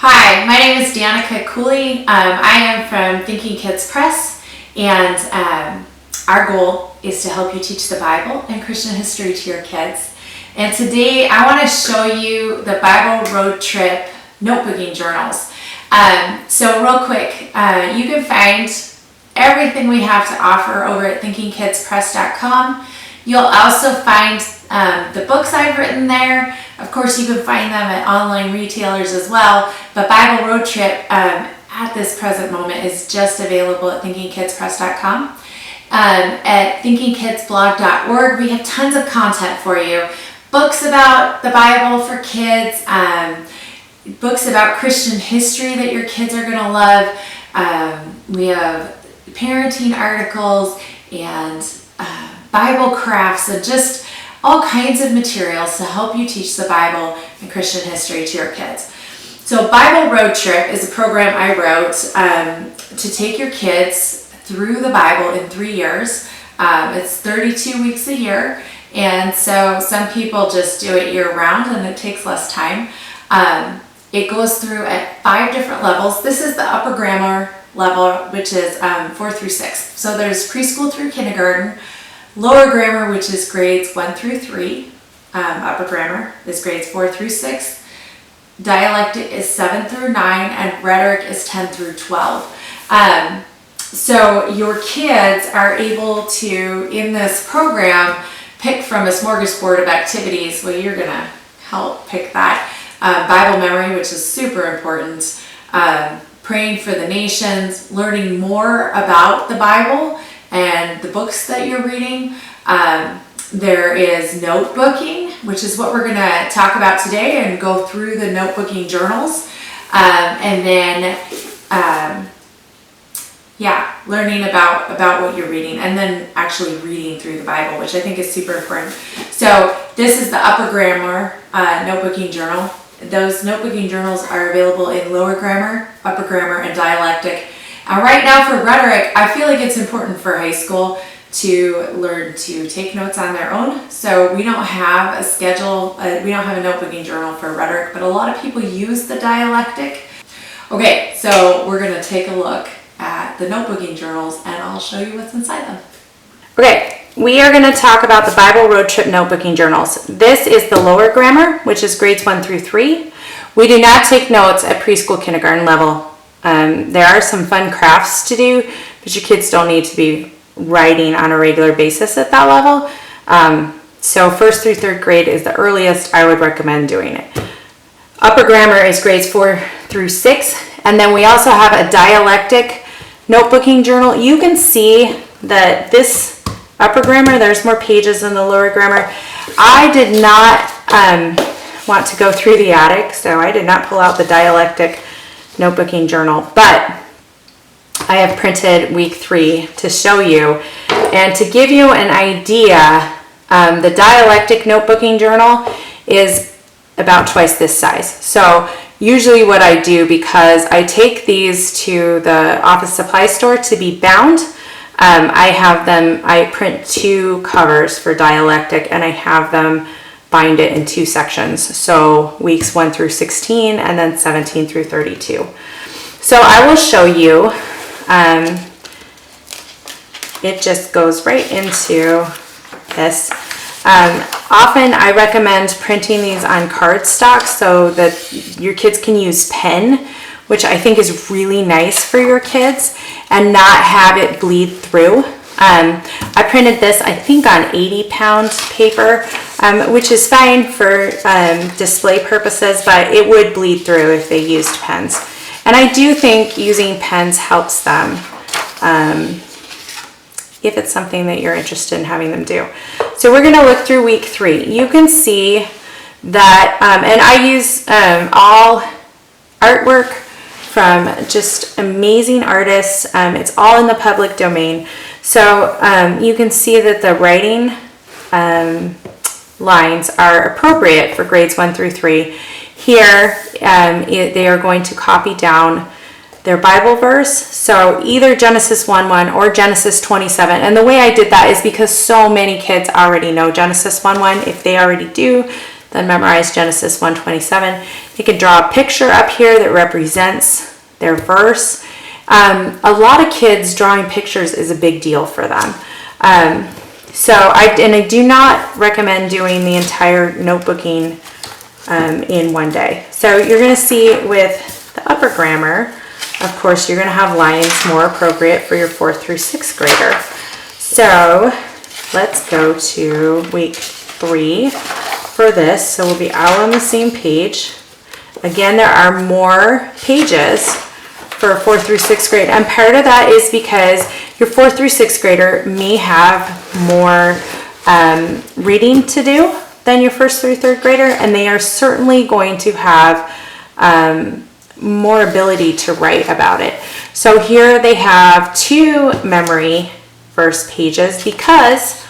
Hi, my name is Danica Cooley. I am from Thinking Kids Press, and our goal is to help you teach the Bible and Christian history to your kids. And today I want to show you the Bible road trip notebooking journals. So real quick, you can find everything we have to offer over at thinkingkidspress.com. You'll also find the books I've written there. Of course, you can find them at online retailers as well, but Bible Road Trip at this present moment is just available at thinkingkidspress.com. At thinkingkidsblog.org, we have tons of content for you. Books about the Bible for kids, books about Christian history that your kids are going to love. We have parenting articles and Bible crafts and just all kinds of materials to help you teach the Bible and Christian history to your kids. So Bible Road Trip is a program I wrote to take your kids through the Bible in 3 years. It's 32 weeks a year, and so some people just do it year round and it takes less time. It goes through at 5 different levels. This is the upper grammar level, which is 4 through 6. So there's preschool through kindergarten. Lower grammar, which is grades 1 through 3. Upper grammar is grades 4 through 6. Dialectic is 7 through 9, and rhetoric is 10 through 12. So your kids are able to, in this program, pick from a smorgasbord of activities. Well, you're going to help pick that. Bible memory, which is super important. Praying for the nations, learning more about the Bible and the books that you're reading. There is notebooking, which is what we're going to talk about today and go through the notebooking journals. And then, learning about what you're reading and then actually reading through the Bible, which I think is super important. So this is the upper grammar notebooking journal. Those notebooking journals are available in lower grammar, upper grammar, and dialectic. Right now for rhetoric, I feel like it's important for high school to learn to take notes on their own. So we don't have a schedule, we don't have a notebooking journal for rhetoric, but a lot of people use the dialectic. Okay, so we're gonna take a look at the notebooking journals and I'll show you what's inside them. Okay, we are going to talk about the Bible Road Trip notebooking journals. This is the lower grammar, which is grades 1 through 3. We do not take notes at preschool kindergarten level. There are some fun crafts to do, but your kids don't need to be writing on a regular basis at that level. So 1st through 3rd grade is the earliest I would recommend doing it. Upper grammar is grades 4 through 6. And then we also have a dialectic notebooking journal. You can see that this upper grammar, there's more pages than the lower grammar. I did not want to go through the attic, so I did not pull out the dialectic notebooking journal, but I have printed week 3 to show you. And to give you an idea, the dialectic notebooking journal is about twice this size. So usually what I do, because I take these to the office supply store to be bound, I print 2 covers for dialectic and I have them bind it in 2 sections. So weeks 1 through 16 and then 17 through 32. So I will show you, it just goes right into this. Often I recommend printing these on cardstock so that your kids can use pen, which I think is really nice for your kids, and not have it bleed through. I printed this, I think, on 80-pound paper, which is fine for display purposes, but it would bleed through if they used pens. And I do think using pens helps them if it's something that you're interested in having them do. So we're going to look through week 3. You can see that, and I use all artwork from just amazing artists. It's all in the public domain. So you can see that the writing lines are appropriate for grades 1 through 3. Here, they are going to copy down their Bible verse. So either Genesis 1:1 or Genesis 27. And the way I did that is because so many kids already know Genesis 1:1. If they already do, then memorize Genesis 1:27. They can draw a picture up here that represents their verse. A lot of kids drawing pictures is a big deal for them. I do not recommend doing the entire notebooking in one day. So you're going to see with the upper grammar, of course, you're going to have lines more appropriate for your 4th through 6th grader. So let's go to week 3 for this. So we'll be all on the same page. Again, there are more pages for 4th through 6th grade. And part of that is because your 4th through 6th grader may have more reading to do than your 1st through 3rd grader, and they are certainly going to have more ability to write about it. So here they have 2 memory verse pages because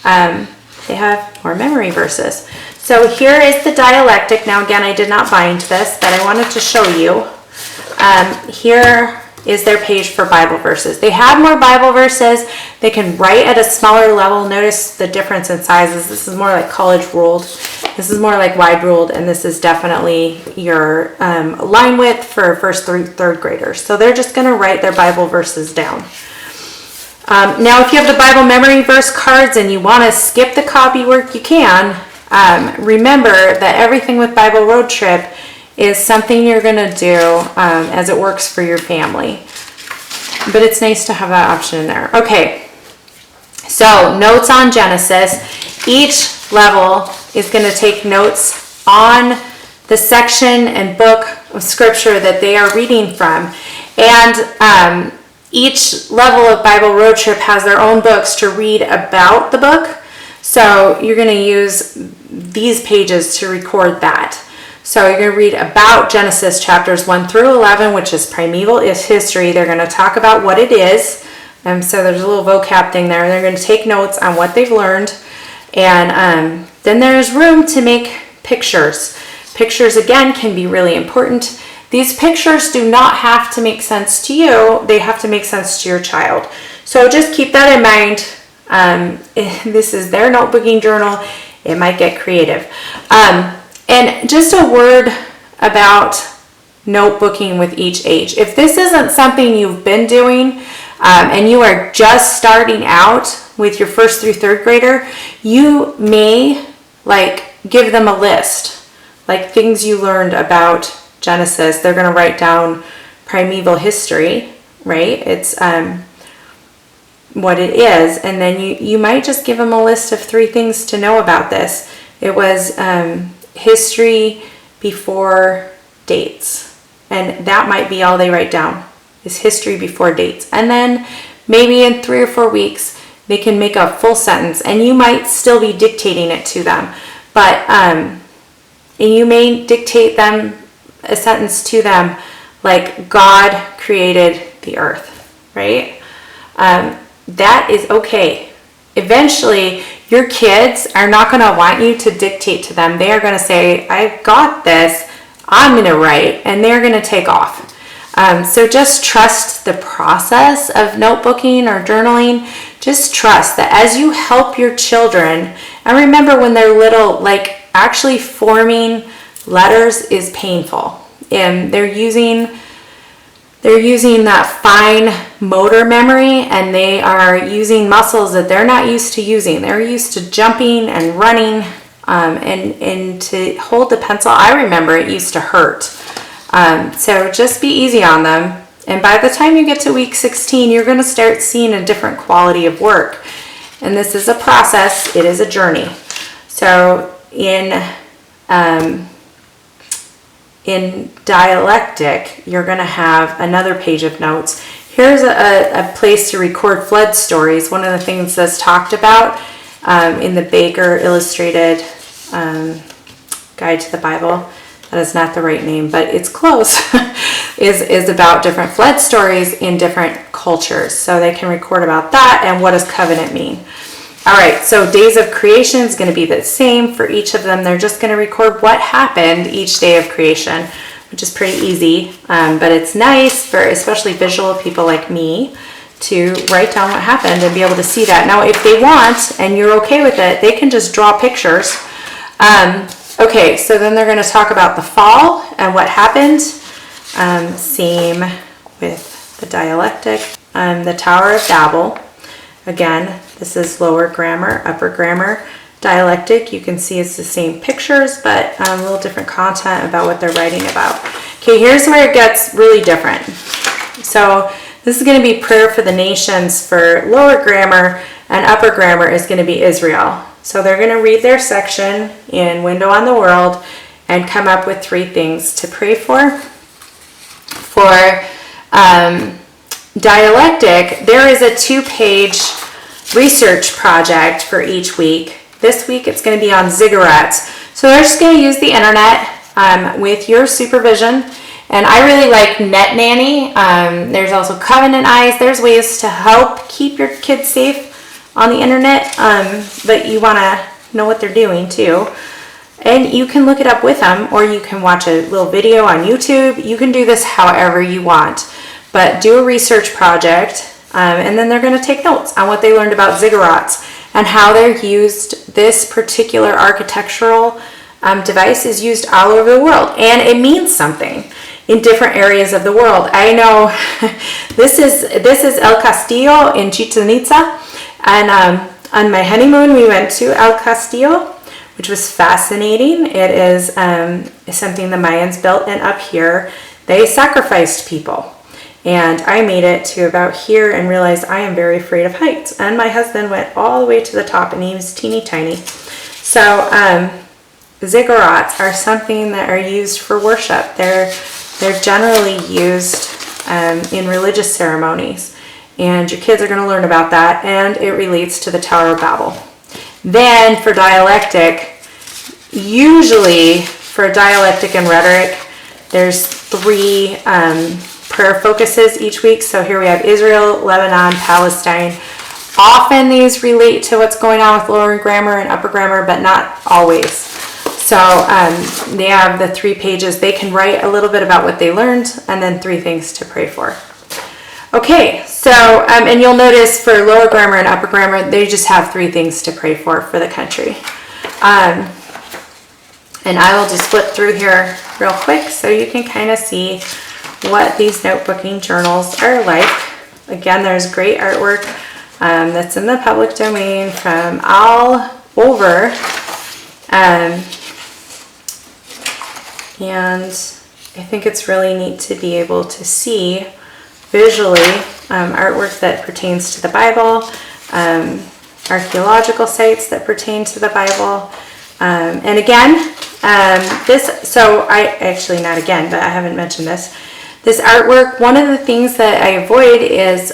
they have more memory verses. So here is the dialectic. Now again, I did not bind this, but I wanted to show you. Here is their page for Bible verses. They have more Bible verses. They can write at a smaller level. Notice the difference in sizes. This is more like college ruled. This is more like wide ruled, and this is definitely your line width for 1st through 3rd graders. So they're just going to write their Bible verses down. Now, if you have the Bible memory verse cards and you want to skip the copy work, you can. Remember that everything with Bible Road Trip is something you're going to do as it works for your family. But it's nice to have that option in there. Okay, so notes on Genesis. Each level is going to take notes on the section and book of scripture that they are reading from. And each level of Bible Road Trip has their own books to read about the book. So you're going to use these pages to record that. So you're going to read about Genesis chapters 1 through 11, which is primeval history. They're going to talk about what it is. So there's a little vocab thing there. They're going to take notes on what they've learned. And then there's room to make pictures. Pictures, again, can be really important. These pictures do not have to make sense to you. They have to make sense to your child. So just keep that in mind. This is their notebooking journal. It might get creative. And just a word about notebooking with each age. If this isn't something you've been doing and you are just starting out with your 1st through 3rd grader, you may give them a list, like things you learned about Genesis. They're going to write down primeval history, right? It's what it is. And then you might just give them a list of 3 things to know about this. It was history before dates, and that might be all they write down is history before dates. And then maybe in 3 or 4 weeks they can make a full sentence, and you might still be dictating it to them, but and you may dictate them a sentence to them like God created the earth, right? That is okay. Eventually, your kids are not going to want you to dictate to them. They are going to say, I got this, I'm going to write, and they're going to take off. So just trust the process of notebooking or journaling. Just trust that as you help your children, and remember when they're little, actually forming letters is painful. And they're using that fine motor memory, and they are using muscles that they're not used to using. They're used to jumping and running, and to hold the pencil, I remember it used to hurt. So just be easy on them. And by the time you get to week 16, you're going to start seeing a different quality of work. And this is a process. It is a journey. So in dialectic, you're going to have another page of notes. Here's a place to record flood stories. One of the things that's talked about in the Baker Illustrated Guide to the Bible, that is not the right name, but it's close, is about different flood stories in different cultures. So they can record about that and what does covenant mean. All right, so days of creation is going to be the same for each of them. They're just going to record what happened each day of creation, which is pretty easy, but it's nice for especially visual people like me to write down what happened and be able to see that. Now, if they want and you're okay with it, they can just draw pictures Okay, so then they're going to talk about the fall and what happened. Same with the dialectic. The Tower of Babel. Again, this is lower grammar, upper grammar. Dialectic, you can see it's the same pictures, but a little different content about what they're writing about. Okay, here's where it gets really different. So this is going to be prayer for the nations for lower grammar, and upper grammar is going to be Israel. So they're going to read their section in Window on the World and come up with 3 things to pray for. For dialectic, there is a 2-page research project for each week. This week it's going to be on ziggurats. So they're just going to use the internet with your supervision. And I really like Net Nanny. There's also Covenant Eyes. There's ways to help keep your kids safe on the internet, but you want to know what they're doing too. And you can look it up with them, or you can watch a little video on YouTube. You can do this however you want, but do a research project, and then they're going to take notes on what they learned about ziggurats and how they're used. This particular architectural device is used all over the world, and it means something in different areas of the world. I know this is El Castillo in Chichen, Itza, and on my honeymoon we went to El Castillo, which was fascinating. It is something the Mayans built, and up here they sacrificed people. And I made it to about here and realized I am very afraid of heights. And my husband went all the way to the top, and he was teeny tiny. So ziggurats are something that are used for worship. They're generally used in religious ceremonies. And your kids are going to learn about that, and it relates to the Tower of Babel. Then for dialectic, usually for dialectic and rhetoric, there's 3 prayer focuses each week. So here we have Israel, Lebanon, Palestine. Often these relate to what's going on with lower grammar and upper grammar, but not always. So they have the 3 pages. They can write a little bit about what they learned, and then 3 things to pray for. Okay, so, and you'll notice for lower grammar and upper grammar, they just have 3 things to pray for the country. And I will just flip through here real quick so you can kind of see what these notebooking journals are like. Again, there's great artwork that's in the public domain from all over. And I think it's really neat to be able to see visually artwork that pertains to the Bible, archaeological sites that pertain to the Bible. And again, but I haven't mentioned this. This artwork, one of the things that I avoid is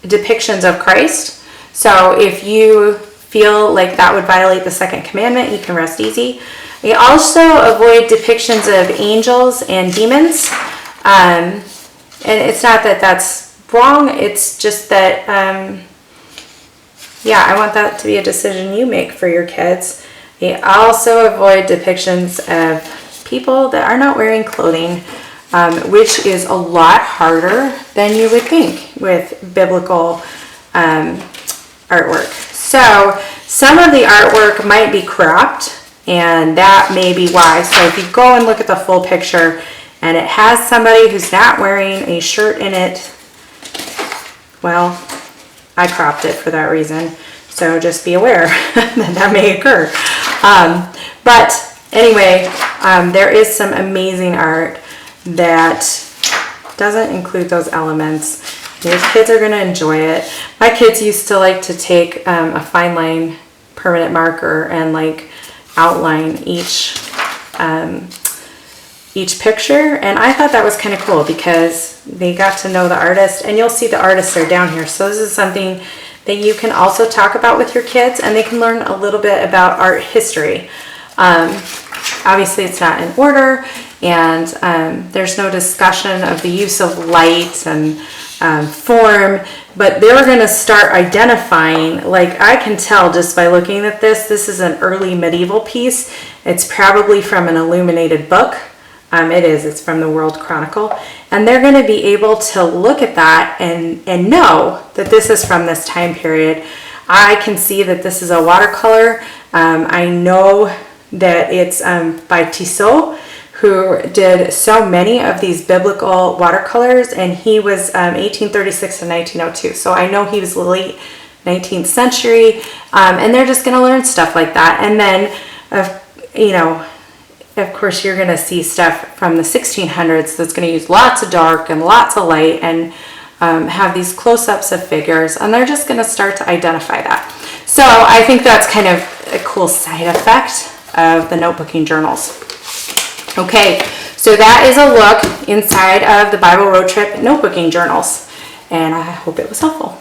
depictions of Christ. So if you feel like that would violate the 2nd commandment, you can rest easy. I also avoid depictions of angels and demons. And it's not that that's wrong, it's just that, I want that to be a decision you make for your kids. I also avoid depictions of people that are not wearing clothing, which is a lot harder than you would think with biblical artwork. So some of the artwork might be cropped, and that may be why. So if you go and look at the full picture and it has somebody who's not wearing a shirt in it, well, I cropped it for that reason. So just be aware that may occur. But anyway, there is some amazing art that doesn't include those elements. Your kids are going to enjoy it. My kids used to like to take a fine line permanent marker and like outline each picture, and I thought that was kind of cool because they got to know the artist, and you'll see the artists are down here. So this is something that you can also talk about with your kids, and they can learn a little bit about art history. Obviously it's not in order, and there's no discussion of the use of light and form, but they're going to start identifying, like I can tell just by looking at this is an early medieval piece. It's probably from an illuminated book. It's from the World Chronicle, and they're going to be able to look at that and know that this is from this time period. I can see that this is a watercolor. I know that it's by Tissot, who did so many of these biblical watercolors, and he was 1836 to 1902. So I know he was late 19th century, and they're just going to learn stuff like that. And then, of course, you're going to see stuff from the 1600s that's going to use lots of dark and lots of light and have these close-ups of figures, and they're just going to start to identify that. So I think that's kind of a cool side effect of the notebooking journals. Okay, so that is a look inside of the Bible Road Trip notebooking journals, and I hope it was helpful.